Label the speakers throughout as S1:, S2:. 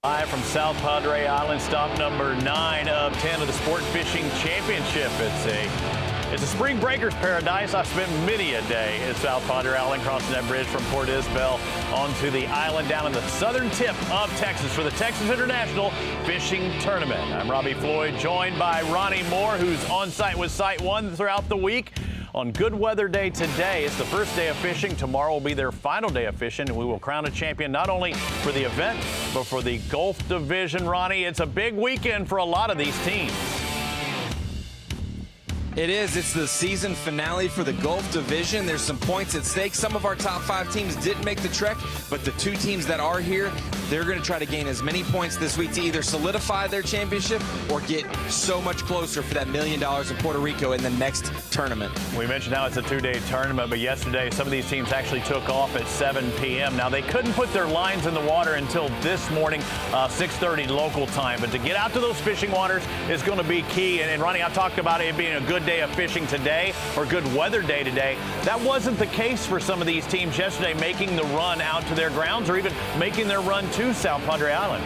S1: Live from South Padre Island, stop number 9 of 10 of the Sport Fishing Championship. It's a spring breaker's paradise. I've spent many a day at South Padre Island crossing that bridge from Port Isabel onto the island down in the southern tip of Texas for the Texas International Fishing Tournament. I'm Robbie Floyd, joined by Ronnie Moore, who's on site with Site 1 throughout the week. On Good Weather Day today, it's the first day of fishing. Tomorrow will be their final day of fishing, and we will crown a champion not only for the event, but for the Gulf Division. Ronnie, it's a big weekend for a lot of these teams.
S2: It is. It's the season finale for the Gulf Division. There's some points at stake. Some of our top 5 teams didn't make the trek, but the 2 teams that are here, they're going to try to gain as many points this week to either solidify their championship or get so much closer for that $1 million in Puerto Rico in the next tournament.
S1: We mentioned how it's a 2-day tournament, but yesterday some of these teams actually took off at 7 p.m. Now, they couldn't put their lines in the water until this morning, 6:30 local time. But to get out to those fishing waters is going to be key. And Ronnie, I talked about it being a good day of fishing today or good weather day today. That wasn't the case for some of these teams yesterday, making the run out to their grounds or even making their run to South Padre Island.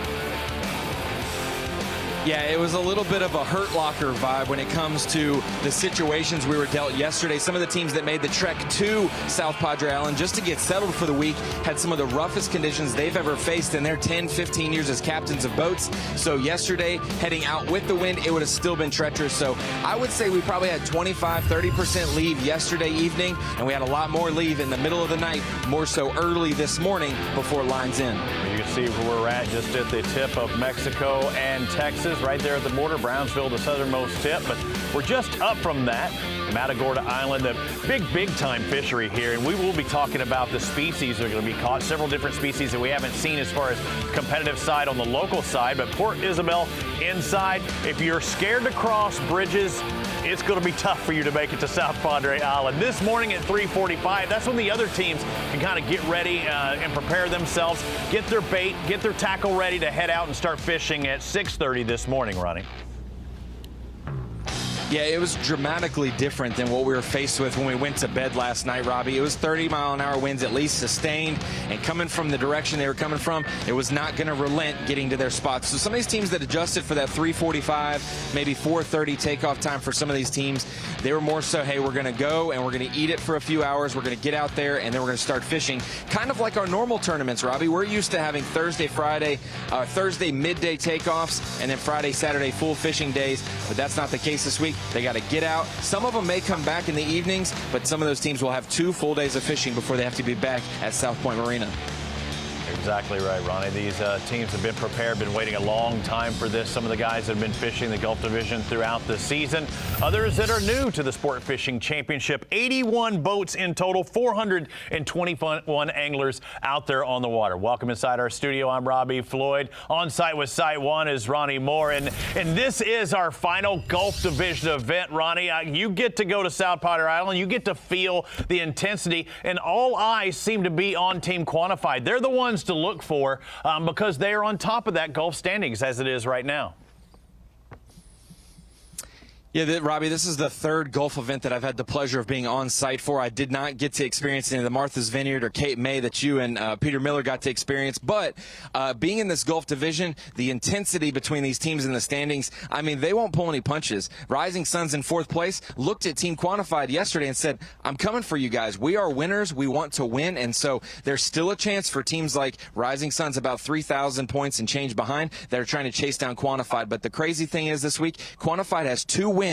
S2: Yeah, it was a little bit of a Hurt Locker vibe when it comes to the situations we were dealt yesterday. Some of the teams that made the trek to South Padre Island just to get settled for the week had some of the roughest conditions they've ever faced in their 10, 15 years as captains of boats. So yesterday, heading out with the wind, it would have still been treacherous. So I would say we probably had 25, 30% leave yesterday evening, and we had a lot more leave in the middle of the night, more so early this morning before lines in.
S1: You can see where we're at, just at the tip of Mexico and Texas. Right there at the border, Brownsville, the southernmost tip, but we're just up from that. Matagorda Island, the big time fishery here, and we will be talking about the species that are going to be caught, several different species that we haven't seen as far as competitive side on the local side, but Port Isabel inside, if you're scared to cross bridges, it's going to be tough for you to make it to South Padre Island. This morning at 3:45, that's when the other teams can kind of get ready and prepare themselves, get their bait, get their tackle ready to head out and start fishing at 6:30 this morning, Ronnie.
S2: Yeah, it was dramatically different than what we were faced with when we went to bed last night, Robbie. It was 30-mile-an-hour winds, at least sustained, and coming from the direction they were coming from, it was not going to relent getting to their spots. So some of these teams that adjusted for that 3:45, maybe 4:30 takeoff time for some of these teams, they were more so, hey, we're going to go and we're going to eat it for a few hours. We're going to get out there and then we're going to start fishing. Kind of like our normal tournaments, Robbie. We're used to having Thursday, midday takeoffs, and then Friday, Saturday full fishing days, but that's not the case this week. They got to get out. Some of them may come back in the evenings, but some of those teams will have 2 full days of fishing before they have to be back at South Point Marina.
S1: Exactly right, Ronnie. These teams have been prepared, been waiting a long time for this. Some of the guys have been fishing the Gulf Division throughout the season. Others that are new to the Sport Fishing Championship. 81 boats in total, 421 anglers out there on the water. Welcome inside our studio. I'm Robbie Floyd. On site with Site 1 is Ronnie Moore. And this is our final Gulf Division event, Ronnie. You get to go to South Padre Island. You get to feel the intensity. And all eyes seem to be on Team Quantified. They're the ones to look for because they are on top of that Gulf standings as it is right now.
S2: Yeah, Robbie, this is the 3rd Gulf event that I've had the pleasure of being on site for. I did not get to experience any of the Martha's Vineyard or Cape May that you and Peter Miller got to experience. But being in this Gulf Division, the intensity between these teams in the standings, I mean, they won't pull any punches. Rising Suns in 4th place looked at Team Quantified yesterday and said, I'm coming for you guys. We are winners. We want to win. And so there's still a chance for teams like Rising Suns, about 3,000 points and change behind, that are trying to chase down Quantified. But the crazy thing is this week, Quantified has 2 wins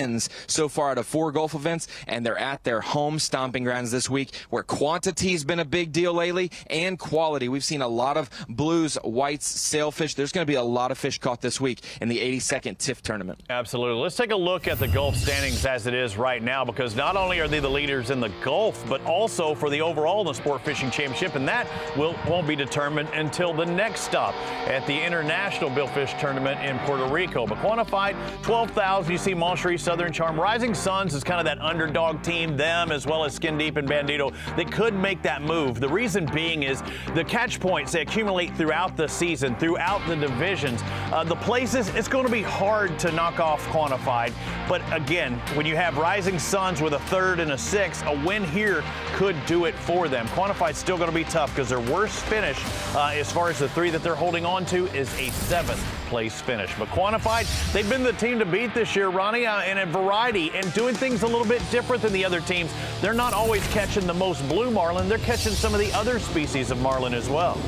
S2: so far out of 4 Gulf events, and they're at their home stomping grounds this week, where quantity's been a big deal lately and quality. We've seen a lot of blues, whites, sailfish. There's going to be a lot of fish caught this week in the 82nd TIFT tournament.
S1: Absolutely. Let's take a look at the Gulf standings as it is right now, because not only are they the leaders in the Gulf, but also for the overall in the Sport Fishing Championship, and that won't be determined until the next stop at the International Billfish Tournament in Puerto Rico. But Quantified, 12,000. You see Moncherie Southern Charm. Rising Suns is kind of that underdog team, them as well as Skin Deep and Bandito, that could make that move. The reason being is the catch points they accumulate throughout the season, throughout the divisions. The places, it's going to be hard to knock off Quantified. But again, when you have Rising Suns with a 3rd and a 6th, a win here could do it for them. Quantified's still going to be tough because their worst finish, as far as the 3 that they're holding on to, is a 7th place finish. But Quantified, they've been the team to beat this year, Ronnie, in a variety and doing things a little bit different than the other teams. They're not always catching the most blue marlin. They're catching some of the other species of marlin as well.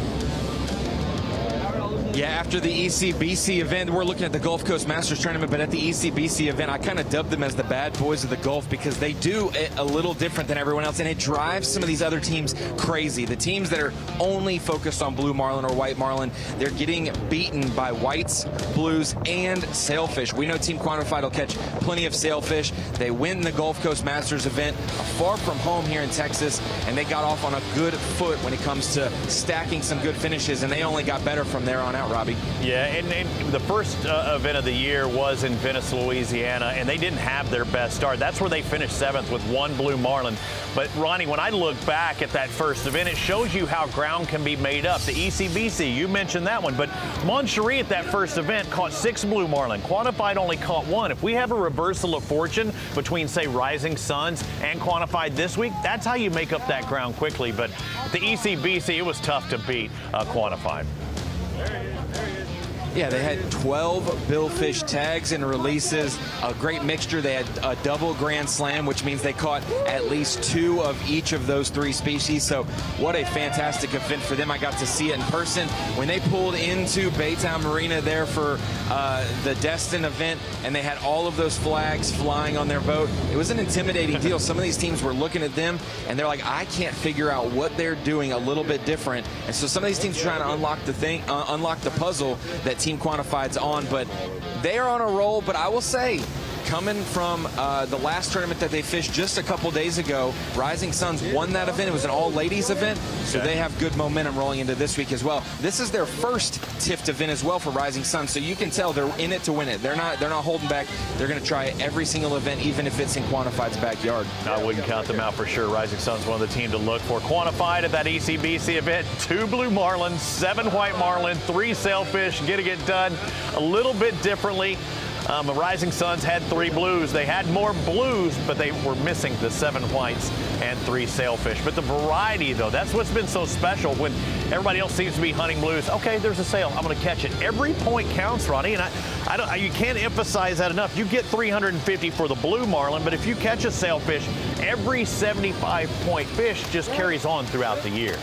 S2: Yeah, after the ECBC event, we're looking at the Gulf Coast Masters Tournament, but at the ECBC event, I kind of dubbed them as the bad boys of the Gulf because they do it a little different than everyone else, and it drives some of these other teams crazy. The teams that are only focused on blue marlin or white marlin, they're getting beaten by whites, blues, and sailfish. We know Team Quantified will catch plenty of sailfish. They win the Gulf Coast Masters event far from home here in Texas, and they got off on a good foot when it comes to stacking some good finishes, and they only got better from there on out, Robbie.
S1: Yeah, and the first event of the year was in Venice, Louisiana, and they didn't have their best start. That's where they finished 7th with 1 blue marlin. But, Ronnie, when I look back at that first event, it shows you how ground can be made up. The ECBC, you mentioned that one, but Moncherie at that first event caught 6 blue marlin. Quantified only caught 1. If we have a reversal of fortune between, say, Rising Suns and Quantified this week, that's how you make up that ground quickly. But the ECBC, it was tough to beat Quantified.
S2: Yeah, they had 12 billfish tags and releases, a great mixture. They had a double grand slam, which means they caught at least 2 of each of those 3 species. So what a fantastic event for them. I got to see it in person when they pulled into Baytown Marina there for the Destin event, and they had all of those flags flying on their boat. It was an intimidating deal. Some of these teams were looking at them, and they're like, I can't figure out what they're doing a little bit different. And so some of these teams are trying to unlock the puzzle that Team Quantified's on, but they are on a roll. But I will say, coming from the last tournament that they fished just a couple days ago, Rising Suns won that event. It was an all-ladies event, so they have good momentum rolling into this week as well. This is their first TIFT event as well for Rising Suns, so you can tell they're in it to win it. They're not holding back. They're going to try every single event, even if it's in Quantified's backyard.
S1: I wouldn't count them out for sure. Rising Suns, one of the teams to look for. Quantified at that ECBC event, 2 blue marlin, 7 white marlin, 3 sailfish, getting it done a little bit differently. The Rising Suns had 3 blues. They had more blues, but they were missing the 7 whites and 3 sailfish. But the variety, though, that's what's been so special when everybody else seems to be hunting blues. Okay, there's a sail. I'm going to catch it. Every point counts, Ronnie, and you can't emphasize that enough. You get 350 for the blue marlin, but if you catch a sailfish, every 75-point fish just carries on throughout the year.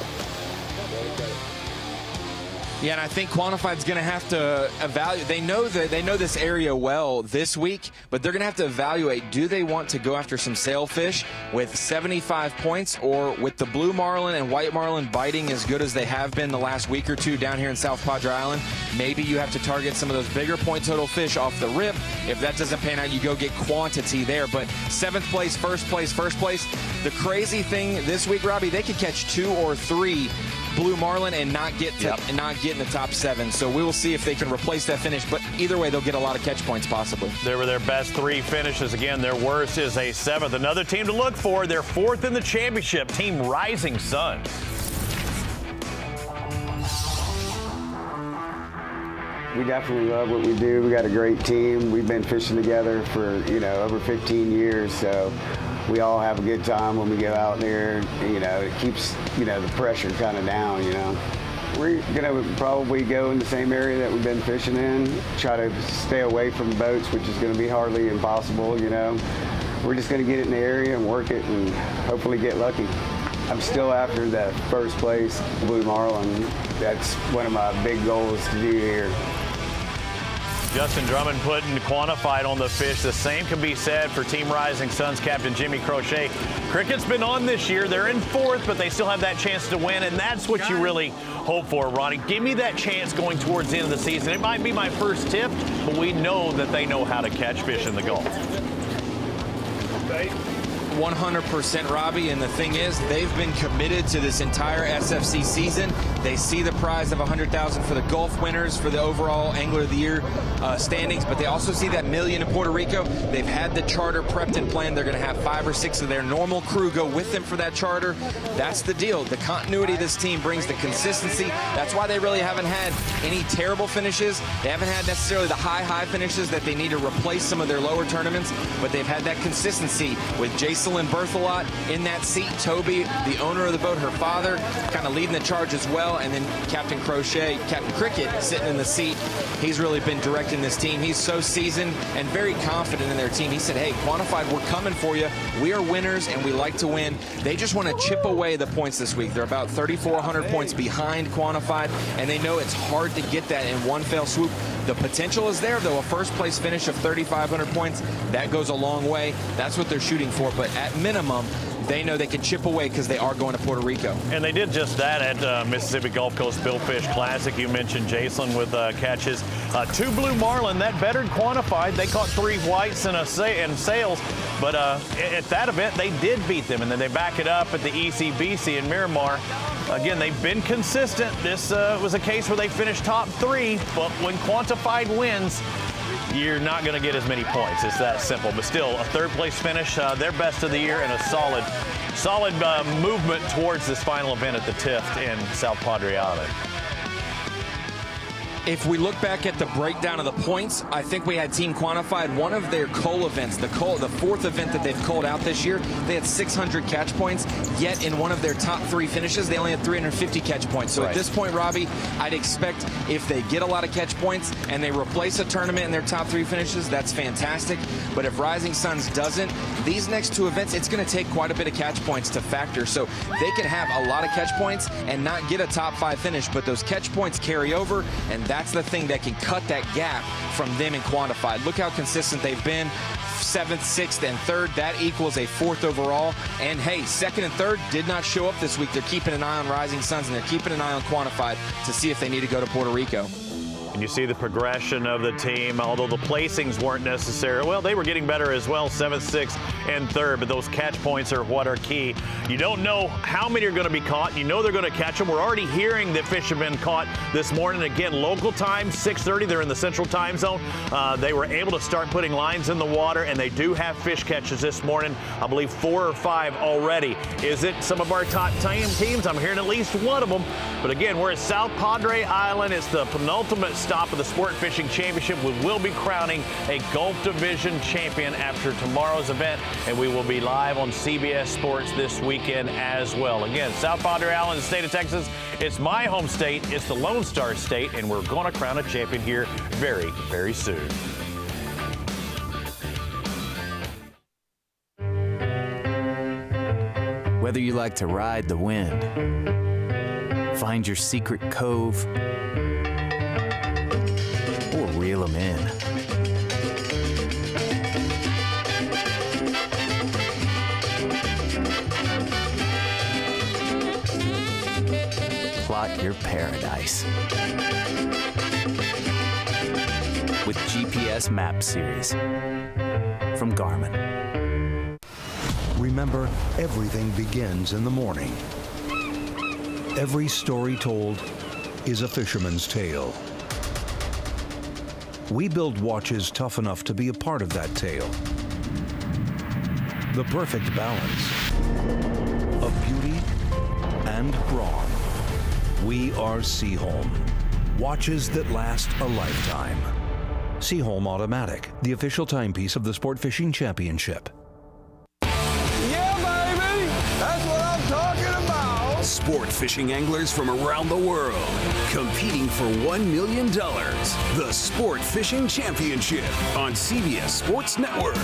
S2: Yeah, and I think Quantified's going to have to evaluate. They know this area well this week, but they're going to have to evaluate, do they want to go after some sailfish with 75 points, or with the blue marlin and white marlin biting as good as they have been the last week or two down here in South Padre Island? Maybe you have to target some of those bigger point total fish off the rip. If that doesn't pan out, you go get quantity there. But 7th place, first place. The crazy thing this week, Robbie, they could catch 2 or 3 blue marlin and not get in the top 7. So we will see if they can replace that finish. But either way, they'll get a lot of catch points possibly.
S1: They were their best 3 finishes. Again, their worst is a 7th. Another team to look for. They're 4th in the championship. Team Rising Suns.
S3: We definitely love what we do. We got a great team. We've been fishing together for, over 15 years. So we all have a good time when we go out there. It keeps, the pressure kind of down, We're going to probably go in the same area that we've been fishing in, try to stay away from boats, which is going to be hardly impossible, We're just going to get it in the area and work it and hopefully get lucky. I'm still after the first place blue marlin. That's one of my big goals to do here.
S1: Justin Drummond putting Quantified on the fish. The same can be said for Team Rising Suns captain Jimmy Crochet. Cricket's been on this year. They're in 4th, but they still have that chance to win, and that's what you really hope for, Ronnie. Give me that chance going towards the end of the season. It might be my first TIFT, but we know that they know how to catch fish in the Gulf.
S2: 100%, Robbie, and the thing is, they've been committed to this entire SFC season. They see the prize of $100,000 for the Gulf winners for the overall Angler of the Year standings, but they also see that $1 million in Puerto Rico. They've had the charter prepped and planned. They're going to have 5 or 6 of their normal crew go with them for that charter. That's the deal. The continuity of this team brings the consistency. That's why they really haven't had any terrible finishes. They haven't had necessarily the high finishes that they need to replace some of their lower tournaments, but they've had that consistency with Jacelyn Berthelot in that seat, Toby, the owner of the boat, her father, kind of leading the charge as well, and then Captain Cricket sitting in the seat. He's really been directing this team. He's so seasoned and very confident in their team. He said, hey, Quantified, we're coming for you. We are winners, and we like to win. They just want to chip away the points this week. They're about 3,400 points behind Quantified, and they know it's hard to get that in one fell swoop. The potential is there, though. A first-place finish of 3,500 points, that goes a long way. That's what they're shooting for, but at minimum, they know they can chip away because they are going to Puerto Rico.
S1: And they did just that at Mississippi Gulf Coast Billfish Classic. You mentioned Jacelyn with catches. 2 blue marlin, that bettered Quantified. They caught 3 whites and sails, but at that event, they did beat them, and then they back it up at the ECBC in Miramar. Again, they've been consistent. This was a case where they finished top 3, but when Quantified wins, you're not going to get as many points. It's that simple. But still, a 3rd-place finish, their best of the year, and a solid movement towards this final event at the TIFT in South Padre Island.
S2: If we look back at the breakdown of the points, I think we had Team Quantified, one of their cull events, the 4th event that they've culled out this year, they had 600 catch points, yet in one of their top 3 finishes, they only had 350 catch points. So At this point, Robbie, I'd expect if they get a lot of catch points and they replace a tournament in their top 3 finishes, that's fantastic. But if Rising Suns doesn't, these next 2 events, it's going to take quite a bit of catch points to factor. So they can have a lot of catch points and not get a top 5 finish, but those catch points carry over, and that's the thing that can cut that gap from them and Quantified. Look how consistent they've been. 7th, 6th, and 3rd. That equals a 4th overall. And hey, 2nd and 3rd did not show up this week. They're keeping an eye on Rising Suns, and they're keeping an eye on Quantified to see if they need to go to Puerto Rico.
S1: And you see the progression of the team, although the placings weren't necessary. Well, they were getting better as well, 7th, 6th, and 3rd, but those catch points are what are key. You don't know how many are going to be caught. You know they're going to catch them. We're already hearing that fish have been caught this morning. Again, local time, 6:30. They're in the central time zone. They were able to start putting lines in the water, and they do have fish catches this morning. I believe 4 or 5 already. Is it some of our top teams? I'm hearing at least one of them. But again, we're at South Padre Island. It's the penultimate stop of the Sport Fishing Championship. We will be crowning a Gulf Division champion after tomorrow's event, and we will be live on CBS Sports this weekend as well. Again, South Padre Island, the state of Texas. It's my home state. It's the Lone Star State, and we're going to crown a champion here very, very soon.
S4: Whether you like to ride the wind, find your secret cove, or reel them in. Plot your paradise with GPS Map Series from Garmin.
S5: Remember, everything begins in the morning. Every story told is a fisherman's tale. We build watches tough enough to be a part of that tale. The perfect balance of beauty and brawn. We are Seaholm. Watches that last a lifetime. Seaholm Automatic, the official timepiece of the Sport Fishing Championship.
S6: Yeah, baby! That's what I'm talking about!
S7: Sport fishing anglers from around the world competing for $1 million. The Sport Fishing Championship on CBS Sports Network.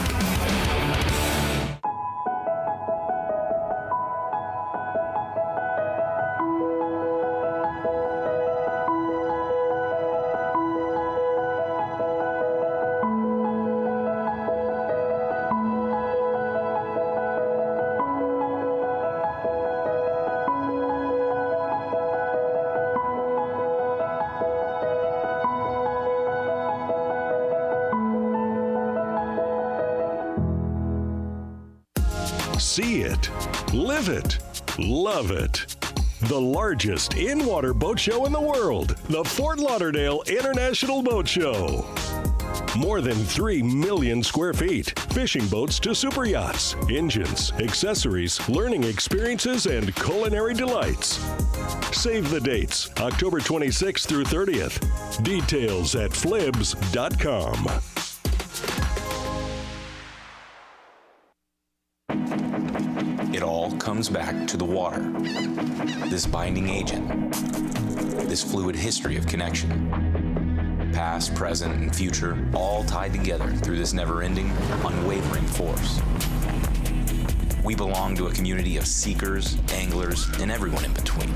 S8: See it, live it, love it. The largest in-water boat show in the world, the Fort Lauderdale International Boat Show. More than 3 million square feet, fishing boats to super yachts, engines, accessories, learning experiences, and culinary delights. Save the dates, October 26th through 30th. Details at flibs.com.
S9: It all comes back to the water. This binding agent. This fluid history of connection. Past, present, and future, all tied together through this never-ending, unwavering force. We belong to a community of seekers, anglers, and everyone in between.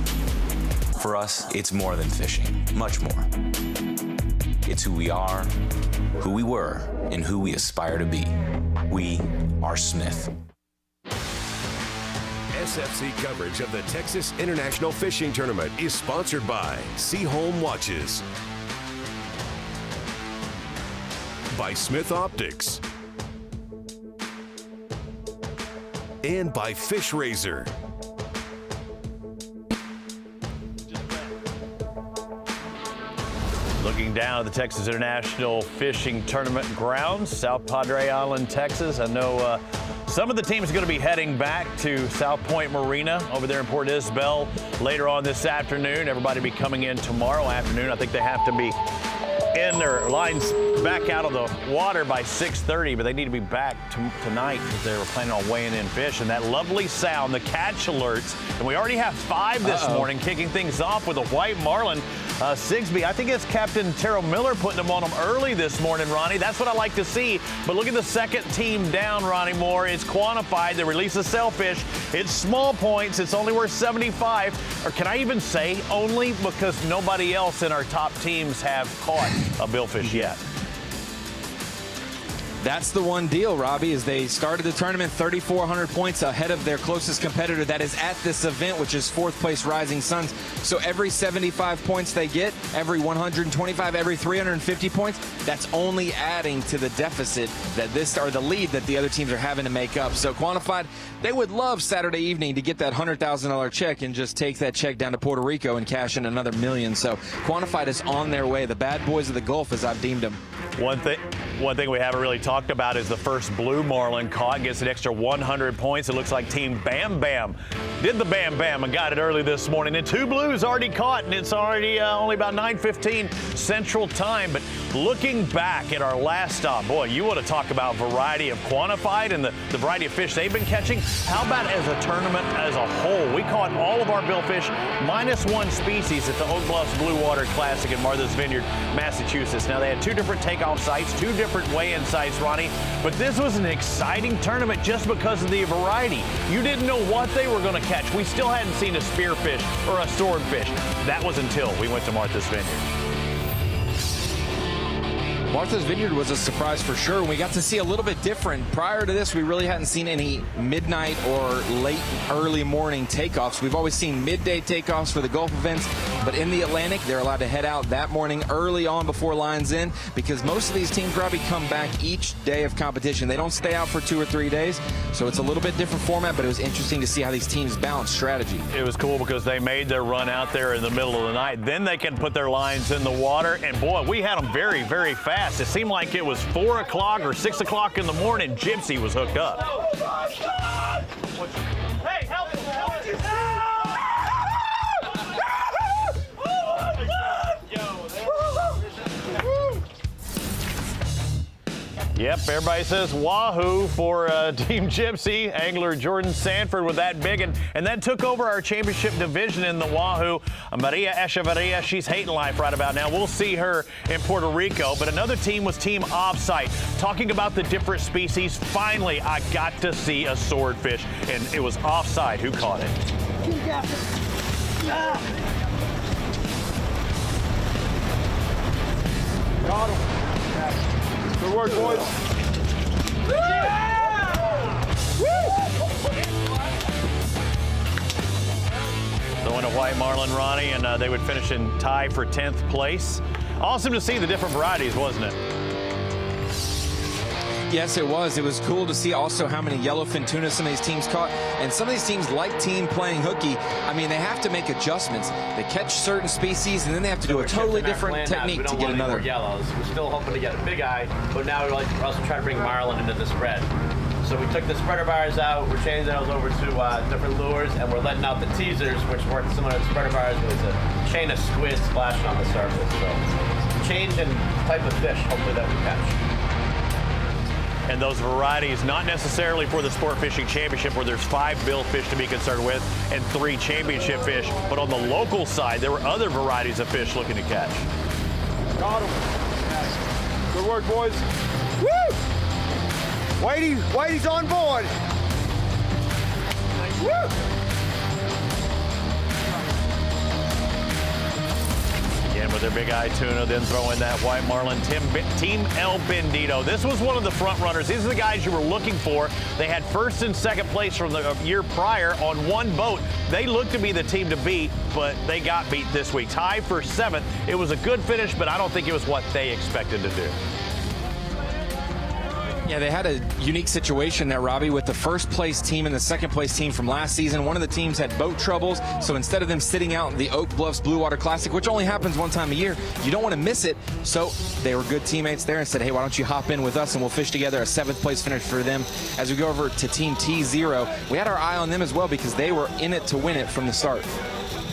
S9: For us, it's more than fishing, much more. It's who we are, who we were, and who we aspire to be. We are Smith.
S10: SFC coverage of the Texas International Fishing Tournament is sponsored by Seaholm Watches, by Smith Optics, and by Fish Razor.
S1: Looking down at the Texas International Fishing Tournament grounds, South Padre Island, Texas. I know some of the teams are going to be heading back to South Point Marina over there in Port Isabel later on this afternoon. Everybody will be coming in tomorrow afternoon. I think they have to be in their lines back out of the water by 6:30, but they need to be back tonight because they were planning on weighing in fish. And that lovely sound, the catch alerts, and we already have 5 this morning, kicking things off with a white marlin. Sigsby, I think it's Captain Terrell Miller putting them on them early this morning, Ronnie. That's what I like to see. But look at the second team down, Ronnie Moore. It's quantified. They release a sailfish. It's small points. It's only worth 75. Or can I even say only, because nobody else in our top teams have caught a billfish yet.
S2: That's the one deal, Robbie, is they started the tournament 3,400 points ahead of their closest competitor that is at this event, which is 4th place Rising Suns. So every 75 points they get, every 125, every 350 points, that's only adding to the deficit that the lead that the other teams are having to make up. So Quantified, they would love Saturday evening to get that $100,000 check and just take that check down to Puerto Rico and cash in another $1 million. So Quantified is on their way. The bad boys of the Gulf, as I've deemed them.
S1: One thing we haven't really talked about is the first blue marlin caught, gets an extra 100 points. It looks like Team Bam Bam did the Bam Bam and got it early this morning. And 2 blues already caught, and it's already only about 9:15 Central Time. But looking back at our last stop, boy, you want to talk about variety of Quantified and the variety of fish they've been catching. How about as a tournament as a whole? We caught all of our billfish -1 species at the Oak Bluffs Blue Water Classic in Martha's Vineyard, Massachusetts. Now, they had 2 different takeoff sites, 2 different weigh-in sites, Ronnie, but this was an exciting tournament just because of the variety. You didn't know what they were going to catch. We still hadn't seen a spearfish or a swordfish. That was until we went to Martha's Vineyard.
S2: Martha's Vineyard was a surprise for sure. We got to see a little bit different. Prior to this, we really hadn't seen any midnight or late, early morning takeoffs. We've always seen midday takeoffs for the Gulf events, but in the Atlantic, they're allowed to head out that morning early on before lines in, because most of these teams, Robbie, come back each day of competition. They don't stay out for 2 or 3 days, so it's a little bit different format, but it was interesting to see how these teams balance strategy.
S1: It was cool because they made their run out there in the middle of the night. Then they can put their lines in the water, and boy, we had them very, very fast. It seemed like it was 4 o'clock or 6 o'clock in the morning. Gypsy was hooked up. Hey, help! Yep, everybody says wahoo for Team Gypsy. Angler Jordan Sanford with that big, and that took over our championship division in the wahoo. Maria Echevarria, she's hating life right about now. We'll see her in Puerto Rico. But another team was Team Offsite. Talking about the different species, finally I got to see a swordfish, and it was Offsite who caught it.
S6: Got him. Good work, boys.
S1: Throwing a white marlin, Ronnie, and they would finish in tie for 10th place. Awesome to see the different varieties, wasn't it?
S2: Yes, it was. It was cool to see also how many yellowfin tuna some of these teams caught. And some of these teams, like team playing hooky, I mean, they have to make adjustments. They catch certain species, and then they have to do a totally different technique to get another.
S11: Yellows. We're still hoping to get a big eye, but now we're also trying to bring marlin into the spread. So we took the spreader bars out, we're changing those over to different lures, and we're letting out the teasers, which work similar to spreader bars, but it's a chain of squid splashing on the surface. So change in type of fish, hopefully, that we catch.
S1: And those varieties, not necessarily for the Sport Fishing Championship where there's 5 billfish to be concerned with and 3 championship fish, but on the local side, there were other varieties of fish looking to catch.
S6: Got him. Good work, boys. Woo! Whitey's on board. Woo!
S1: Again with their big eye tuna, then throw in that white marlin. Team El Bendito. This was one of the front runners. These are the guys you were looking for. They had first and second place from the year prior on one boat. They looked to be the team to beat, but they got beat this week. Tied for 7th. It was a good finish, but I don't think it was what they expected to do.
S2: Yeah, they had a unique situation there, Robbie, with the first place team and the second place team from last season. One of the teams had boat troubles, so instead of them sitting out in the Oak Bluffs Blue Water Classic, which only happens one time a year, you don't want to miss it. So they were good teammates there and said, hey, why don't you hop in with us and we'll fish together. A 7th place finish for them. As we go over to Team T0, we had our eye on them as well because they were in it to win it from the start.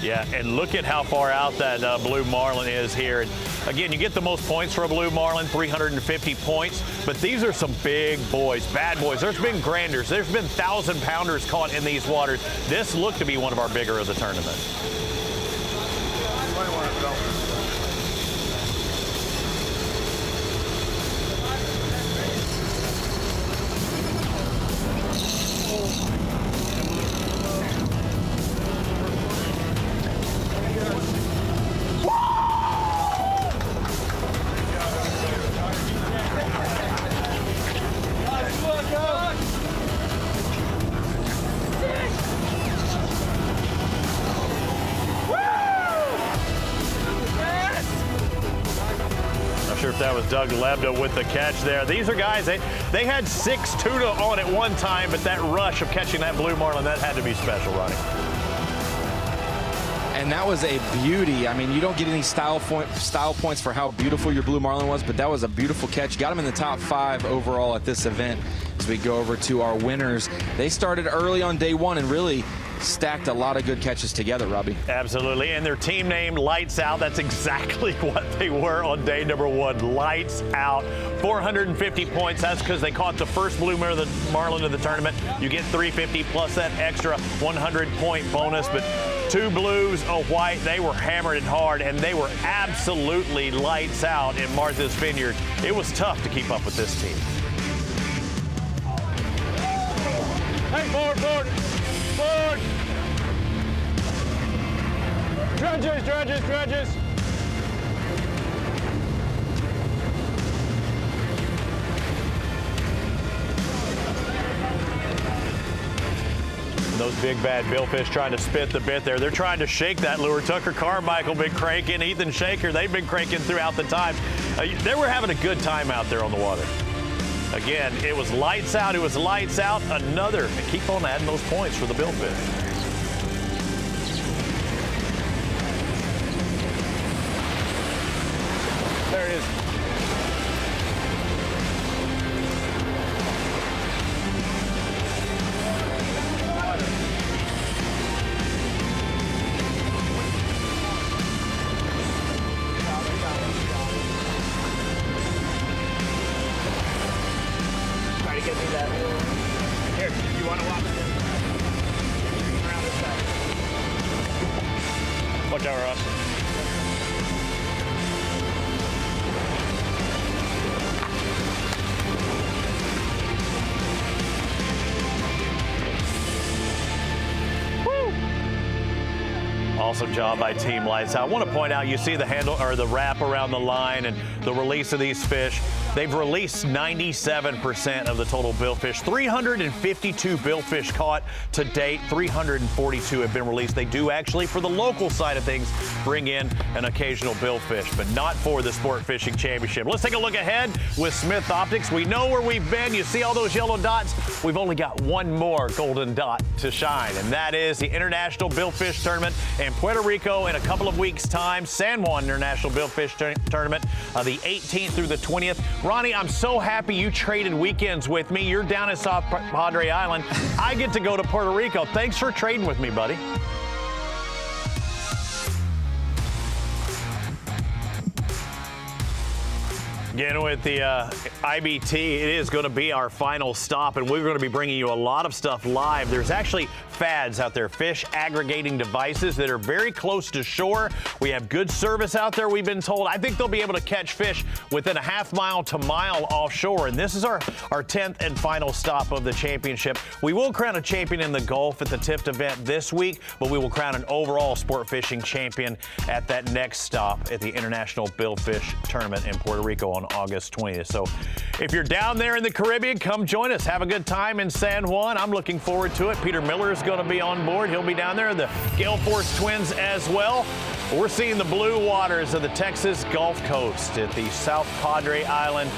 S1: Yeah, and look at how far out that blue marlin is here. And again, you get the most points for a blue marlin, 350 points, but these are some big boys, bad boys. There's been granders. There's been 1,000-pounders caught in these waters. This looked to be one of our bigger of the tournament. Sure if that was Doug Lebda with the catch there. These are guys, they had 6 tuna on at one time, but that rush of catching that blue marlin, that had to be special, Ronnie.
S2: And that was a beauty. I mean, you don't get any style points for how beautiful your blue marlin was, but that was a beautiful catch. Got him in the top 5 overall at this event. As we go over to our winners, they started early on day 1 and really stacked a lot of good catches together, Robbie.
S1: Absolutely, and their team name, Lights Out, that's exactly what they were on day number 1, Lights Out. 450 points, that's because they caught the first blue marlin of the tournament. You get 350 plus that extra 100-point bonus, but 2 blues, a white, they were hammered hard, and they were absolutely lights out in Martha's Vineyard. It was tough to keep up with this team.
S6: Hey, forward. Dredges.
S1: Those big bad billfish trying to spit the bit there. They're trying to shake that lure. Tucker Carmichael been cranking, Ethan Shaker, they've been cranking throughout the time. They were having a good time out there on the water. Again, it was lights out. Another. Keep on adding those points for the billfish.
S6: There it is.
S11: Get me that. Here, you want to walk around this side?
S1: Look out, Ross. Awesome job by Team Lights Out. I want to point out, you see the handle or the wrap around the line and the release of these fish. They've released 97% of the total billfish. 352 billfish caught to date. 342 have been released. They do actually, for the local side of things, bring in an occasional billfish, but not for the Sport Fishing Championship. Let's take a look ahead with Smith Optics. We know where we've been. You see all those yellow dots? We've only got one more golden dot to shine, and that is the International Billfish Tournament in Puerto Rico in a couple of weeks' time. San Juan International Billfish Tournament, the 18th through the 20th. Ronnie, I'm so happy you traded weekends with me. You're down at South Padre Island. I get to go to Puerto Rico. Thanks for trading with me, buddy. Again, with the IBT, it is going to be our final stop, and we're going to be bringing you a lot of stuff live. There's actually FADs out there, fish aggregating devices that are very close to shore. We have good service out there, we've been told. I think they'll be able to catch fish within a half mile to mile offshore, and this is our 10th and final stop of the championship. We will crown a champion in the Gulf at the TIFT event this week, but we will crown an overall sport fishing champion at that next stop at the International Billfish Tournament in Puerto Rico on August 20th. So if you're down there in the Caribbean, come join us. Have a good time in San Juan. I'm looking forward to it. Peter Miller is going to be on board. He'll be down there. The Gale Force twins as well. We're seeing the blue waters of the Texas Gulf Coast at the South Padre Island.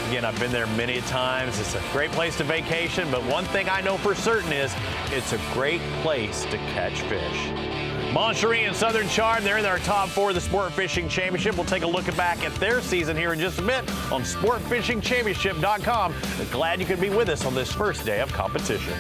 S1: Again, I've been there many times. It's a great place to vacation, but one thing I know for certain is it's a great place to catch fish. Moncherie and Southern Charm, they're in our top four of the Sport Fishing Championship. We'll take a look back at their season here in just a bit on sportfishingchampionship.com. Glad you could be with us on this first day of competition.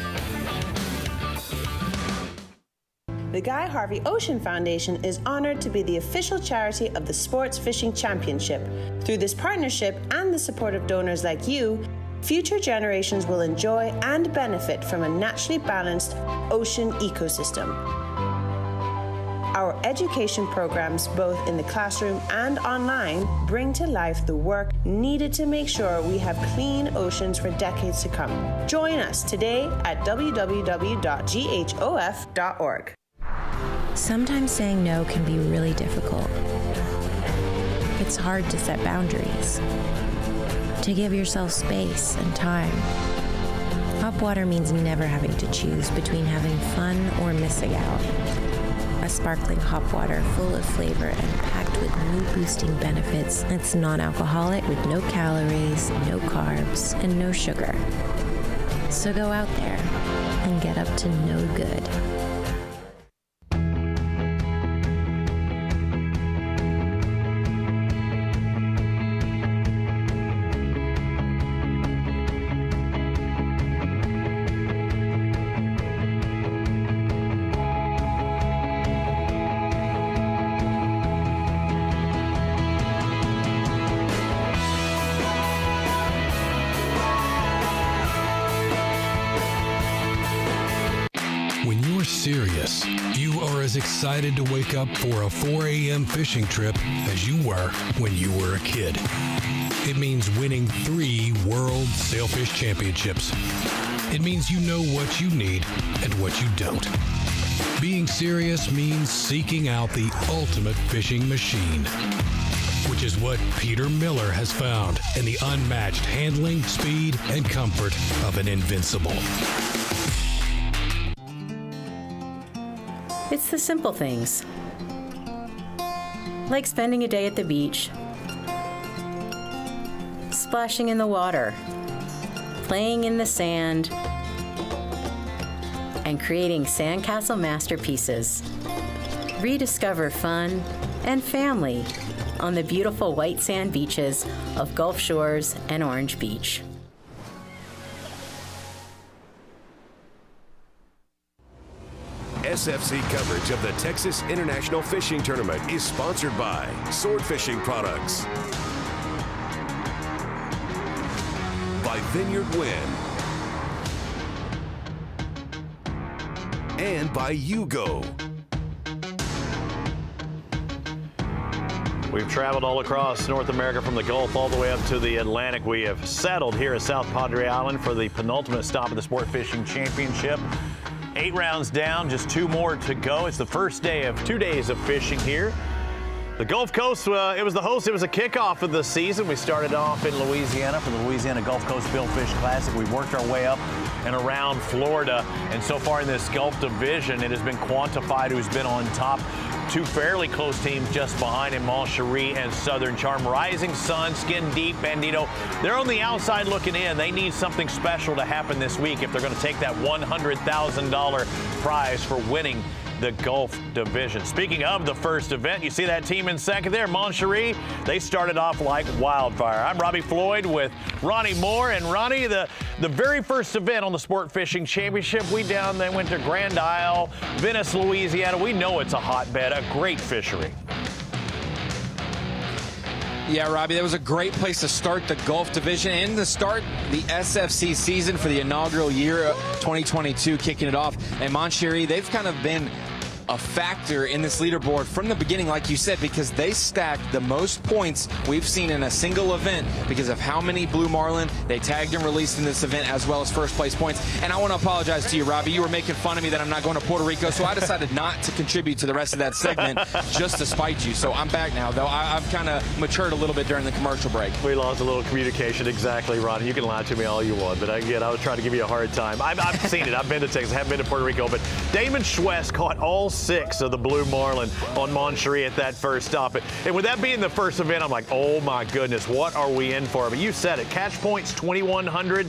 S12: The Guy Harvey Ocean Foundation is honored to be the official charity of the Sports Fishing Championship. Through this partnership and the support of donors like you, future generations will enjoy and benefit from a naturally balanced ocean ecosystem. Our education programs, both in the classroom and online, bring to life the work needed to make sure we have clean oceans for decades to come. Join us today at www.ghof.org.
S13: Sometimes saying no can be really difficult. It's hard to set boundaries, to give yourself space and time. Hop water means never having to choose between having fun or missing out. A sparkling hop water full of flavor and packed with mood-boosting benefits that's non-alcoholic with no calories, no carbs, and no sugar. So go out there and get up to no good.
S8: Serious. You are as excited to wake up for a 4 a.m. fishing trip as you were when you were a kid. It means winning 3 World Sailfish Championships. It means you know what you need and what you don't. Being serious means seeking out the ultimate fishing machine, which is what Peter Miller has found in the unmatched handling, speed, and comfort of an Invincible.
S14: It's the simple things, like spending a day at the beach, splashing in the water, playing in the sand, and creating sandcastle masterpieces. Rediscover fun and family on the beautiful white sand beaches of Gulf Shores and Orange Beach.
S10: SFC coverage of the Texas International Fishing Tournament is sponsored by Sword Fishing Products, by Vineyard Wind, and by Yugo.
S1: We've traveled all across North America from the Gulf all the way up to the Atlantic. We have settled here at South Padre Island for the penultimate stop of the Sport Fishing Championship. 8 rounds down, just 2 more to go. It's the first day of 2 days of fishing here. The Gulf Coast, it was the host. It was a kickoff of the season. We started off in Louisiana for the Louisiana Gulf Coast Billfish Classic. We worked our way up and around Florida. And so far in this Gulf Division, it has been quantified who's been on top. Two fairly close teams just behind him, Mon Cherie and Southern Charm. Rising Sun, Skin Deep, Bandito. They're on the outside looking in. They need something special to happen this week if they're going to take that $100,000 prize for winning the Gulf Division. Speaking of the first event, you see that team in second there, Mon Cherie. They started off like wildfire. I'm Robbie Floyd with Ronnie Moore. And Ronnie, the very first event on the Sport Fishing Championship, they went to Grand Isle, Venice, Louisiana. We know it's a hotbed, a great fishery.
S2: Yeah, Robbie, that was a great place to start the Gulf Division and to start the SFC season for the inaugural year 2022, kicking it off. And Mon Cherie, they've kind of been a factor in this leaderboard from the beginning, like you said, because they stacked the most points we've seen in a single event because of how many blue marlin they tagged and released in this event, as well as first place points. And I want to apologize to you, Robbie. You were making fun of me that I'm not going to Puerto Rico, so I decided not to contribute to the rest of that segment just to spite you. So I'm back now, though. I've kind of matured a little bit during the commercial break.
S1: We lost a little communication, exactly, Ronnie. You can lie to me all you want, but again, I was trying to give you a hard time. I've seen it. I've been to Texas. I haven't been to Puerto Rico, but Damon Schwest caught all 6 of the blue marlin on Mon Cherie at that first stop. And with that being the first event, I'm like, oh my goodness, what are we in for? But you said it, catch points 2,100.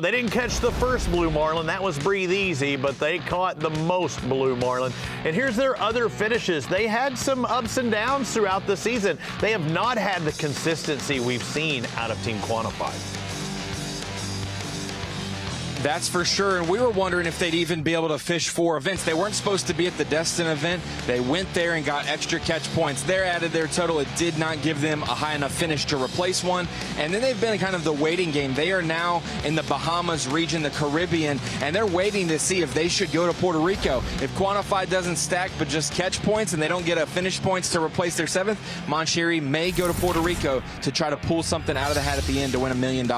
S1: They didn't catch the first blue marlin. That was Breathe Easy, but they caught the most blue marlin. And here's their other finishes. They had some ups and downs throughout the season. They have not had the consistency we've seen out of Team Quantified.
S2: That's for sure, and we were wondering if they'd even be able to fish 4 events. They weren't supposed to be at the Destin event. They went there and got extra catch points. They're added their total. It did not give them a high enough finish to replace one. And then they've been kind of the waiting game. They are now in the Bahamas region, the Caribbean, and they're waiting to see if they should go to Puerto Rico. If Quantified doesn't stack but just catch points and they don't get a finish points to replace their 7th, Mon Cherie may go to Puerto Rico to try to pull something out of the hat at the end to win $1 million.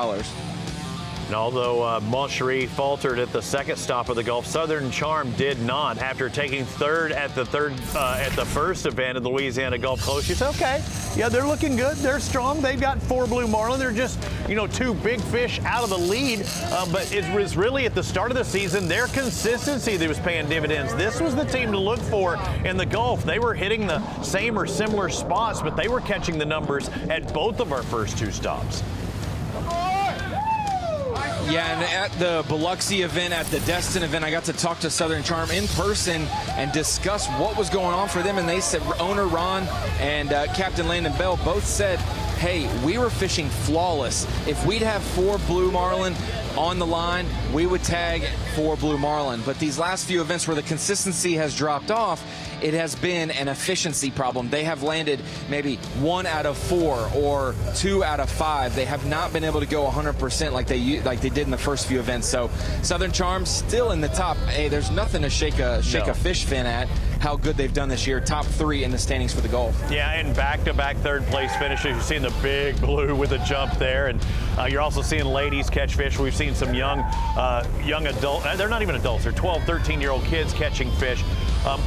S1: And although Mon Cherie faltered at the second stop of the Gulf, Southern Charm did not. After taking third at the first event of the Louisiana Gulf Coast, you said, okay, yeah, they're looking good. They're strong. They've got 4 blue marlin. They're just, 2 big fish out of the lead. But it was really at the start of the season, their consistency that was paying dividends. This was the team to look for in the Gulf. They were hitting the same or similar spots, but they were catching the numbers at both of our first 2 stops.
S2: Yeah, and at the Biloxi event, at the Destin event, I got to talk to Southern Charm in person and discuss what was going on for them. And they said, owner Ron and Captain Landon Bell both said, hey, we were fishing flawless. If we'd have 4 blue marlin on the line, we would tag 4 blue marlin. But these last few events where the consistency has dropped off, it has been an efficiency problem. They have landed maybe 1 out of 4 or 2 out of 5. They have not been able to go 100% like they did in the first few events. So Southern Charm still in the top. Hey, there's nothing to shake a fish fin at. How good they've done this year. Top 3 in the standings for the Gulf.
S1: Yeah, and back-to-back third-place finishes. You're seeing the big blue with a jump there, and you're also seeing ladies catch fish. We've seen some young adult. They're not even adults. They're 12, 13-year-old kids catching fish.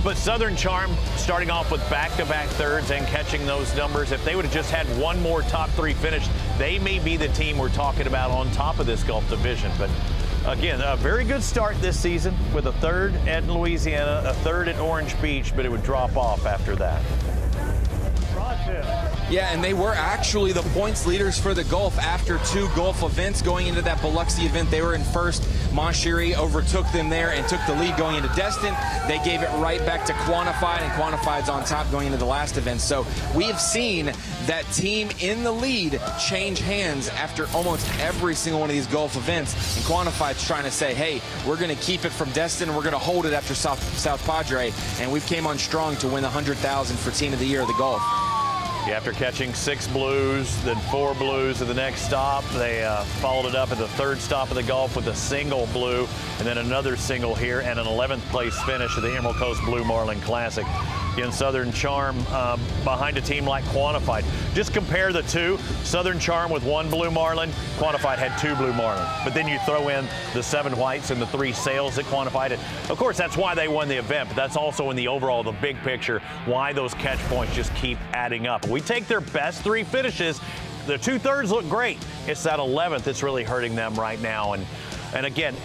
S1: But Southern Charm starting off with back-to-back thirds and catching those numbers. If they would have just had one more top 3 finish, they may be the team we're talking about on top of this Gulf Division. But again, a very good start this season with a 3rd at Louisiana, a 3rd at Orange Beach, but it would drop off after that.
S2: Yeah, and they were actually the points leaders for the Gulf after 2 Gulf events. Going into that Biloxi event, they were in first. Mon Cherie overtook them there and took the lead going into Destin. They gave it right back to Quantified, and Quantified's on top going into the last event. So we have seen that team in the lead change hands after almost every single one of these Gulf events. And Quantified's trying to say, hey, we're going to keep it from Destin. We're going to hold it after South Padre. And we've came on strong to win the $100,000 for Team of the Year of the Gulf.
S1: After catching 6 blues, then 4 blues at the next stop, they followed it up at the 3rd stop of the Gulf with a single blue, and then another single here, and an 11th place finish at the Emerald Coast Blue Marlin Classic. against Southern Charm behind a team like Quantified. Just compare the two. Southern Charm with 1 blue marlin, Quantified had 2 blue marlin. But then you throw in the 7 whites and the 3 sails that Quantified it. Of course, that's why they won the event, but that's also in the overall, the big picture, why those catch points just keep adding up. We take their best 3 finishes. The 2/3 look great. It's that 11th that's really hurting them right now. And again,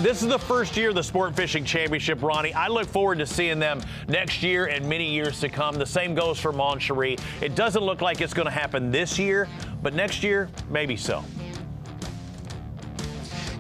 S1: this is the first year of the Sport Fishing Championship, Ronnie. I look forward to seeing them next year and many years to come. The same goes for Moncherie. It doesn't look like it's going to happen this year, but next year, maybe so.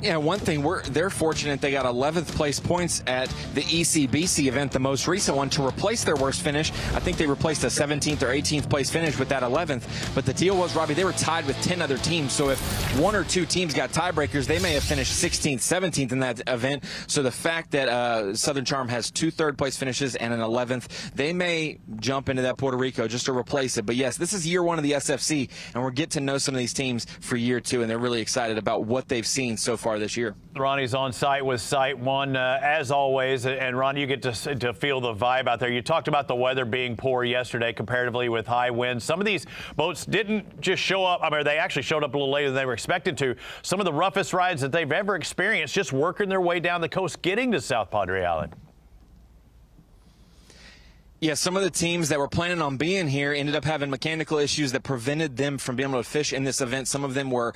S2: Yeah, one thing, they're fortunate they got 11th place points at the ECBC event, the most recent one, to replace their worst finish. I think they replaced a 17th or 18th place finish with that 11th. But the deal was, Robbie, they were tied with 10 other teams. So if 1 or 2 teams got tiebreakers, they may have finished 16th, 17th in that event. So the fact that Southern Charm has 2 third-place finishes and an 11th, they may jump into that Puerto Rico just to replace it. But yes, this is year 1 of the SFC, and we're getting to know some of these teams for year 2, and they're really excited about what they've seen so far this year.
S1: Ronnie's on site with Site 1, as always. And, Ron, you get to feel the vibe out there. You talked about the weather being poor yesterday comparatively with high winds. Some of these boats didn't just show up. I mean, they actually showed up a little later than they were expected to. Some of the roughest rides that they've ever experienced just working their way down the coast, getting to South Padre Island.
S2: Yeah, some of the teams that were planning on being here ended up having mechanical issues that prevented them from being able to fish in this event. Some of them were,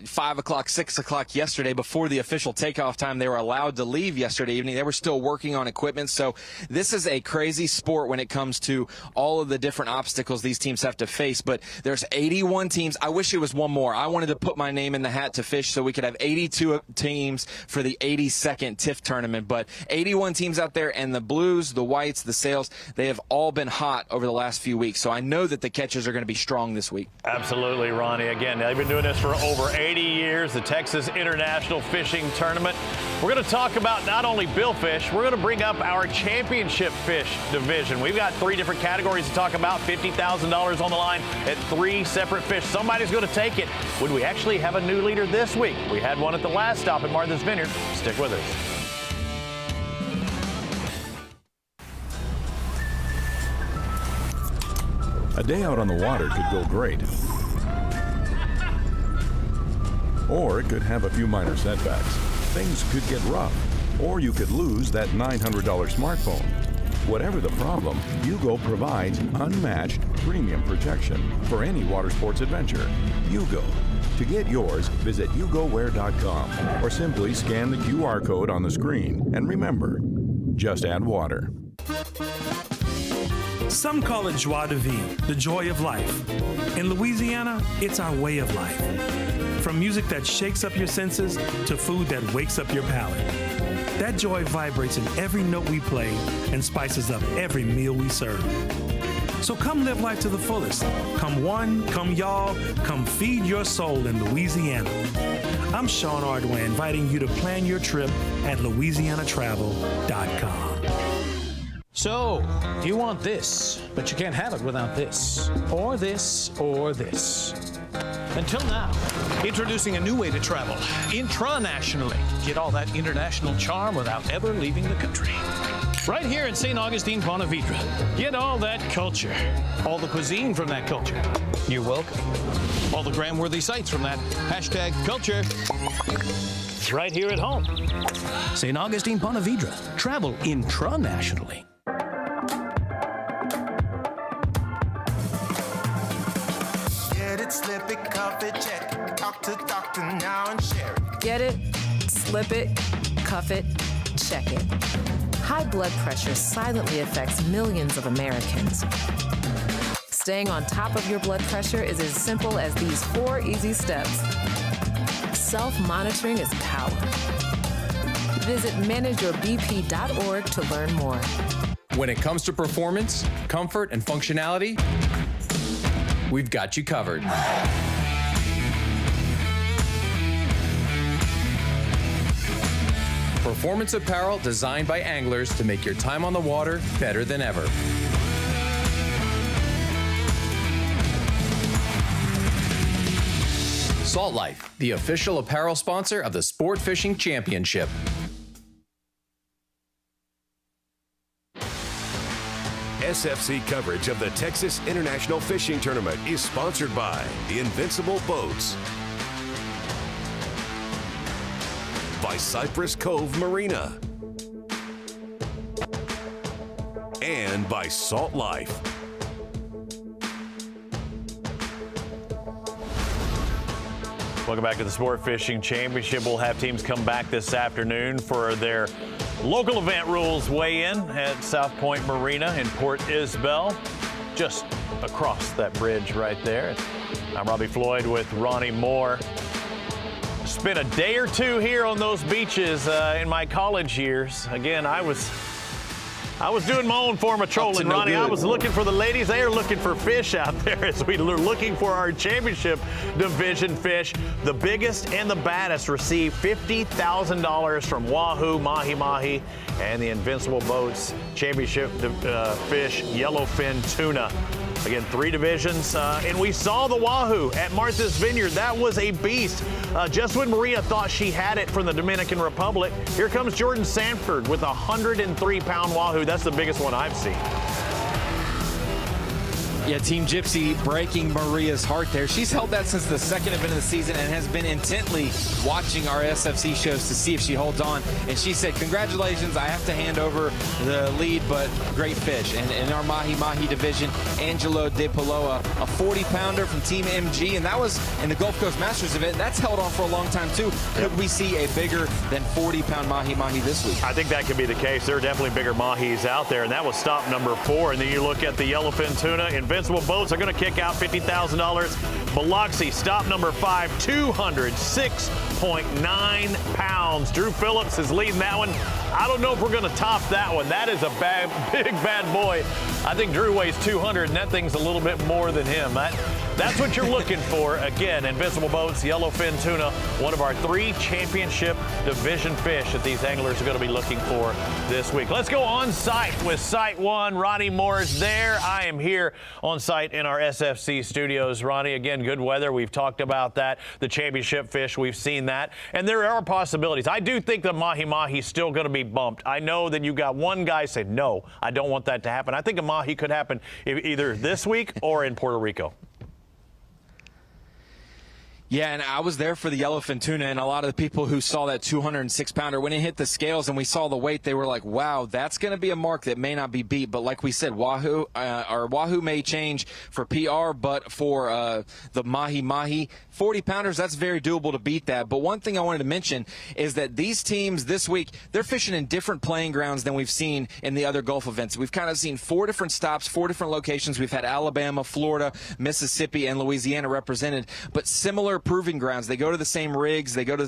S2: 5 o'clock, 6 o'clock yesterday before the official takeoff time. They were allowed to leave yesterday evening. They were still working on equipment. So this is a crazy sport when it comes to all of the different obstacles these teams have to face. But there's 81 teams. I wish it was one more. I wanted to put my name in the hat to fish so we could have 82 teams for the 82nd TIFT tournament. But 81 teams out there, and the blues, the whites, the sails, they have all been hot over the last few weeks, so I know that the catches are going to be strong this week.
S1: Absolutely, Ronnie. Again, they've been doing this for over 80 years, the Texas International Fishing Tournament. We're going to talk about not only billfish, we're going to bring up our championship fish division. We've got 3 different categories to talk about, $50,000 on the line at 3 separate fish. Somebody's going to take it. Would we actually have a new leader this week? We had one at the last stop at Martha's Vineyard. Stick with us.
S5: A day out on the water could go great. Or it could have a few minor setbacks. Things could get rough. Or you could lose that $900 smartphone. Whatever the problem, Yugo provides unmatched premium protection for any water sports adventure. Yugo. To get yours, visit YugoWear.com or simply scan the QR code on the screen. And remember, just add water.
S15: Some call it joie de vivre, the joy of life. In Louisiana, it's our way of life. From music that shakes up your senses to food that wakes up your palate. That joy vibrates in every note we play and spices up every meal we serve. So come live life to the fullest. Come one, come y'all, come feed your soul in Louisiana. I'm Sean Ardway, inviting you to plan your trip at LouisianaTravel.com.
S16: So, you want this, but you can't have it without this, or this, or this. Until now, introducing a new way to travel, intranationally. Get all that international charm without ever leaving the country. Right here in St. Augustine, Ponte Vedra. Get all that culture, all the cuisine from that culture. You're welcome. All the gram-worthy sights from that hashtag culture. It's right here at home. St. Augustine, Ponte Vedra. Travel intranationally.
S17: Slip it, cuff it, check it. Talk to doctor now and share it.
S18: Get it, slip it, cuff it, check it. High blood pressure silently affects millions of Americans. Staying on top of your blood pressure is as simple as these 4 easy steps. Self-monitoring is power. Visit manageyourbp.org to learn more.
S19: When it comes to performance, comfort, and functionality, we've got you covered. Performance apparel designed by anglers to make your time on the water better than ever. Salt Life, the official apparel sponsor of the Sport Fishing Championship.
S10: SFC coverage of the Texas International Fishing Tournament is sponsored by the Invincible Boats, by Cypress Cove Marina, and by Salt Life.
S1: Welcome back to the Sport Fishing Championship. We'll have teams come back this afternoon for their local event rules weigh-in at South Point Marina in Port Isabel, just across that bridge right there. I'm Robbie Floyd with Ronnie Moore. Spent a day or two here on those beaches in my college years. Again, I was doing my own form of trolling, Ronnie. I was looking for the ladies. They are looking for fish out there as we were looking for our championship division fish. The biggest and the baddest receive $50,000 from Wahoo, Mahi Mahi, and the Invincible Boats championship fish, yellowfin tuna. Again, 3 divisions, and we saw the Wahoo at Martha's Vineyard. That was a beast. Just when Maria thought she had it from the Dominican Republic, here comes Jordan Sanford with a 103-pound Wahoo. That's the biggest one I've seen.
S2: Yeah, Team Gypsy breaking Maria's heart there. She's held that since the second event of the season and has been intently watching our SFC shows to see if she holds on. And she said, congratulations, I have to hand over the lead, but great fish. And in our Mahi Mahi division, Angelo De Paloa, a 40-pounder from Team MG, and that was in the Gulf Coast Masters event. That's held on for a long time, too. Could we see a bigger than 40-pound Mahi Mahi this week?
S1: I think that could be the case. There are definitely bigger Mahis out there, and that was stop number 4. And then you look at the yellowfin tuna. Invincible Boats are going to kick out $50,000. Biloxi, stop number 5, 206.9 pounds. Drew Phillips is leading that one. I don't know if we're going to top that one. That is a big bad boy. I think Drew weighs 200, and that thing's a little bit more than him. That's what you're looking for. Again, Invincible Boats, yellowfin tuna, one of our 3 championship division fish that these anglers are going to be looking for this week. Let's go on site with Site 1. Ronnie Moore is there. I am here on site in our SFC studios. Ronnie, again, good weather. We've talked about that. The championship fish, we've seen that. And there are possibilities. I do think the Mahi Mahi is still going to be bumped. I know that you got one guy say, no, I don't want that to happen. I think a Mahi could happen either this week or in Puerto Rico.
S2: Yeah, and I was there for the yellowfin tuna, and a lot of the people who saw that 206-pounder, when it hit the scales and we saw the weight, they were like, wow, that's going to be a mark that may not be beat. But like we said, Wahoo may change for PR, but for the Mahi Mahi, 40-pounders, that's very doable to beat that. But one thing I wanted to mention is that these teams this week, they're fishing in different playing grounds than we've seen in the other Gulf events. We've kind of seen 4 different stops, 4 different locations. We've had Alabama, Florida, Mississippi, and Louisiana represented, but similar proving grounds. They go to the same rigs, they go to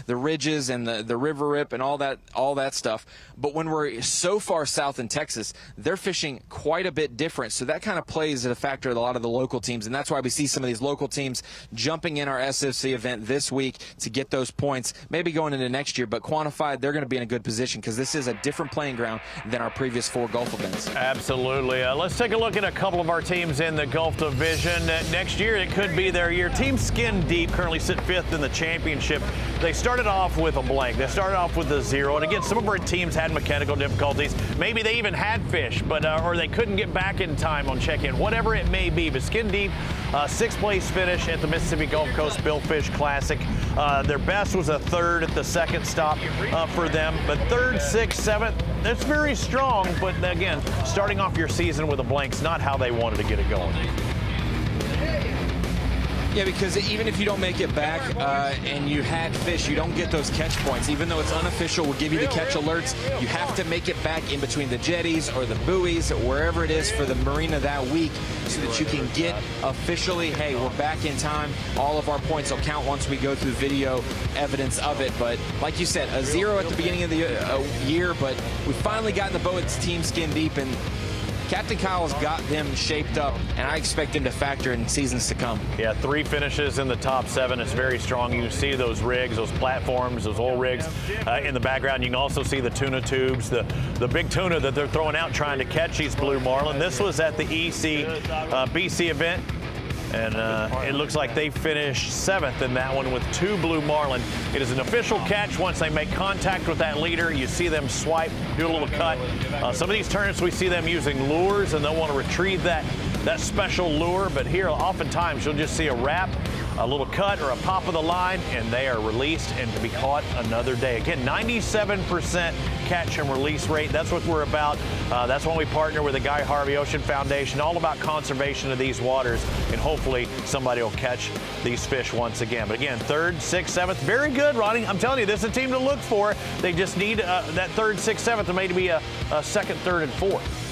S2: the ridges and the river rip and all that stuff. But when we're so far south in Texas, they're fishing quite a bit different. So that kind of plays a factor in a lot of the local teams, and that's why we see some of these local teams jumping in our SFC event this week to get those points, maybe going into next year. But quantified, they're going to be in a good position because this is a different playing ground than our previous 4 Gulf events.
S1: Absolutely. Let's take a look at a couple of our teams in the Gulf Division. Next year, it could be their year. Team Skin Deep currently sit 5th in the championship. They started off with a blank. They started off with a 0. And again, some of our teams had mechanical difficulties. Maybe they even had fish, but or they couldn't get back in time on check-in. Whatever it may be. But Skin Deep, 6th place finish at the Mississippi Gulf Coast Billfish Classic. Their best was a 3rd at the 2nd stop for them. But 3rd, 6th, 7th, that's very strong. But again, starting off your season with a blank's not how they wanted to get it going.
S2: Yeah, because even if you don't make it back and you had fish, you don't get those catch points. Even though it's unofficial, we'll give you the catch alerts. You have to make it back in between the jetties or the buoys or wherever it is for the marina that week so that you can get officially, hey, we're back in time. All of our points will count once we go through video evidence of it. But like you said, a 0 at the beginning of the year, but we finally got in the boat. It's Team Skin Deep, and Captain Kyle's got them shaped up, and I expect him to factor in seasons to come.
S1: Yeah, 3 finishes in the top 7. It's very strong. You can see those rigs, those platforms, those oil rigs in the background. You can also see the tuna tubes, the big tuna that they're throwing out trying to catch these blue marlin. This was at the BC event. And it looks like they finished 7th in that one with 2 blue marlin. It is an official catch. Once they make contact with that leader, you see them swipe, do a little cut. Some of these tournaments we see them using lures, and they'll want to retrieve that special lure. But here, oftentimes, you'll just see a wrap, a little cut, or a pop of the line, and they are released and to be caught another day. Again, 97% catch and release rate. That's what we're about. That's why we partner with the Guy Harvey Ocean Foundation, all about conservation of these waters, and hopefully somebody will catch these fish once again. But again, 3rd, 6th, 7th, very good, Ronnie. I'm telling you, this is a team to look for. They just need that 3rd, 6th, 7th, or maybe a 2nd, 3rd, and 4th.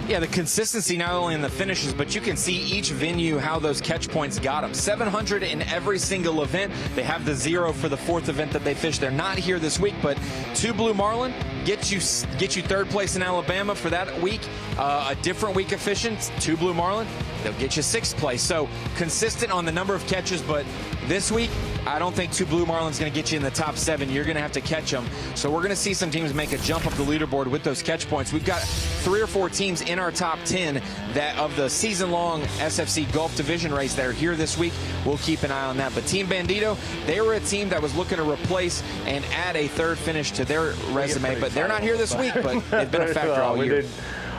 S2: Yeah, the consistency not only in the finishes, but you can see each venue how those catch points got them. 700 in every single event. They have the 0 for the 4th event that they fished. They're not here this week, but 2 blue marlin get you 3rd place in Alabama for that week. A different week of fishing, 2 blue marlin, they'll get you 6th place. So consistent on the number of catches, but this week, I don't think 2 blue marlin's going to get you in the top 7. You're going to have to catch them. So we're going to see some teams make a jump up the leaderboard with those catch points. We've got 3 or 4 teams in our top 10 that of the season-long SFC Gulf Division race that are here this week. We'll keep an eye on that. But Team Bandito, they were a team that was looking to replace and add a 3rd finish to their resume. But they're not here this week, but they've been a factor all year.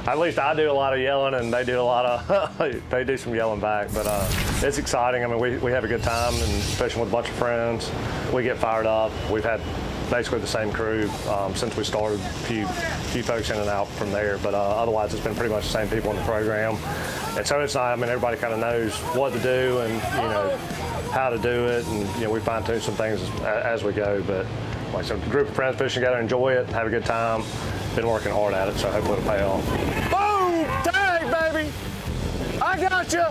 S6: At least I do a lot of yelling, and they do a lot of they do some yelling back. But it's exciting. I mean, we have a good time and fishing with a bunch of friends. We get fired up. We've had basically the same crew since we started. A few folks in and out from there, but otherwise it's been pretty much the same people in the program. And so it's not. I mean, everybody kind of knows what to do and how to do it, and we fine tune some things as we go. But like I said, a group of friends fishing together, enjoy it, have a good time. Been working hard at it, so hopefully it'll pay off. Boom! Tag, baby! I got you!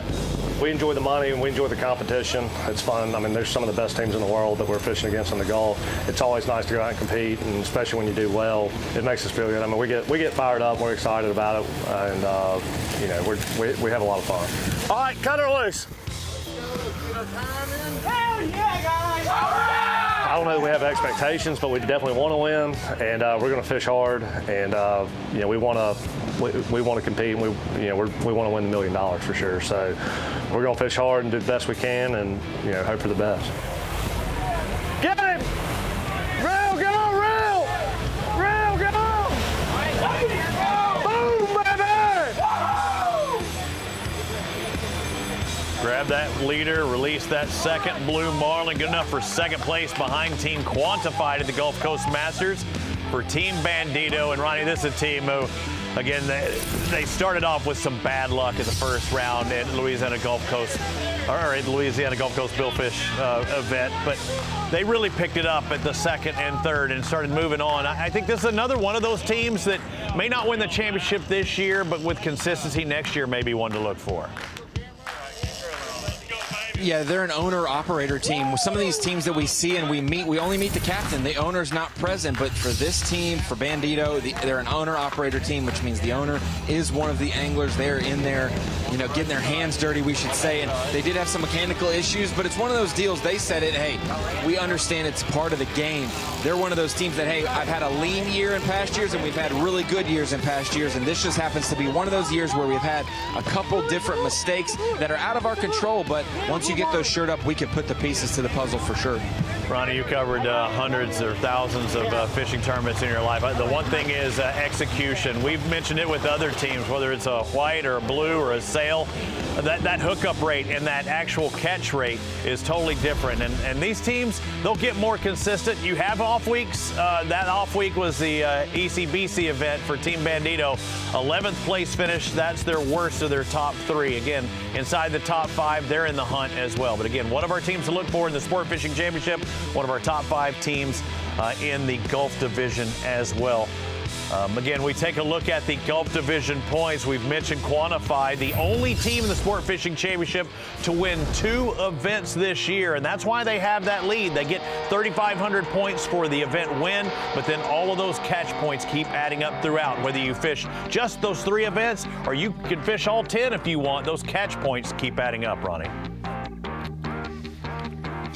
S6: We enjoy the money and we enjoy the competition. It's fun. I mean, there's some of the best teams in the world that we're fishing against in the Gulf. It's always nice to go out and compete, and especially when you do well, it makes us feel good. I mean, we get fired up, we're excited about it, and we have a lot of fun. All right, cut her loose. Hell yeah, guys! All right! I don't know that we have expectations, but we definitely want to win, and we're going to fish hard, and we want to compete, and we want to win the $1 million for sure. So we're going to fish hard and do the best we can, and hope for the best. Get him! Reel, go, reel! Reel, go! Boom, baby!
S1: Grab that leader, release that 2nd blue marlin. Good enough for 2nd place behind Team Quantified at the Gulf Coast Masters for Team Bandito. And Ronnie, this is a team who, again, they started off with some bad luck in the first round at Louisiana Gulf Coast, or at Louisiana Gulf Coast Billfish event, but they really picked it up at the 2nd and 3rd and started moving on. I think this is another one of those teams that may not win the championship this year, but with consistency next year, maybe one to look for.
S2: Yeah, they're an owner-operator team. Some of these teams that we see and we meet, we only meet the captain. The owner's not present, but for this team, for Bandito, they're an owner-operator team, which means the owner is one of the anglers. They're in there, getting their hands dirty, we should say. And they did have some mechanical issues, but it's one of those deals. They said it, hey, we understand it's part of the game. They're one of those teams that, hey, I've had a lean year in past years, and we've had really good years in past years, and this just happens to be one of those years where we've had a couple different mistakes that are out of our control, but once you get those shored up, we can put the pieces to the puzzle for sure.
S1: Ronnie, you covered hundreds or thousands of fishing tournaments in your life. The one thing is execution. We've mentioned it with other teams, whether it's a white or a blue or a sail. That hookup rate and that actual catch rate is totally different. And these teams, they'll get more consistent. You have off weeks. That off week was the ECBC event for Team Bandito. 11th place finish. That's their worst of their top 3. Again, inside the top 5, they're in the hunt as well. But again, one of our teams to look for in the Sport Fishing Championship, one of our top 5 teams in the Gulf Division as well. Again, we take a look at the Gulf Division points. We've mentioned Quantified, the only team in the Sport Fishing Championship to win 2 events this year, and that's why they have that lead. They get 3,500 points for the event win, but then all of those catch points keep adding up throughout. Whether you fish just those 3 events or you can fish all 10 if you want, those catch points keep adding up, Ronnie.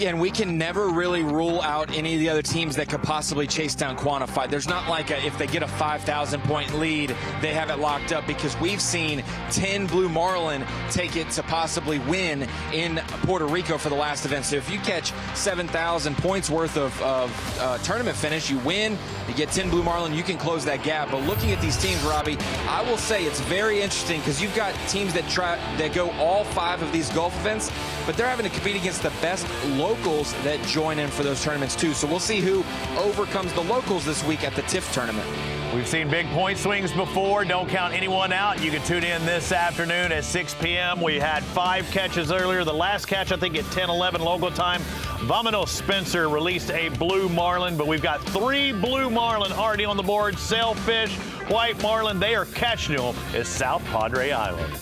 S2: again, we can never really rule out any of the other teams that could possibly chase down Quantified. There's not like if they get a 5,000-point lead, they have it locked up, because we've seen 10 Blue Marlin take it to possibly win in Puerto Rico for the last event. So if you catch 7,000 points worth of tournament finish, you win, you get 10 Blue Marlin, you can close that gap. But looking at these teams, Robbie, I will say it's very interesting, because you've got teams that go all 5 of these Gulf events, but they're having to compete against the best locals that join in for those tournaments too. So we'll see who overcomes the locals this week at the TIFT tournament.
S1: We've seen big point swings before. Don't count anyone out. You can tune in this afternoon at 6 p.m. We had 5 catches earlier. The last catch, I think, at 10:11 local time. Vamano Spencer released a Blue Marlin, but we've got 3 Blue Marlin already on the board. Sailfish, White Marlin, they are catching them at South Padre Island.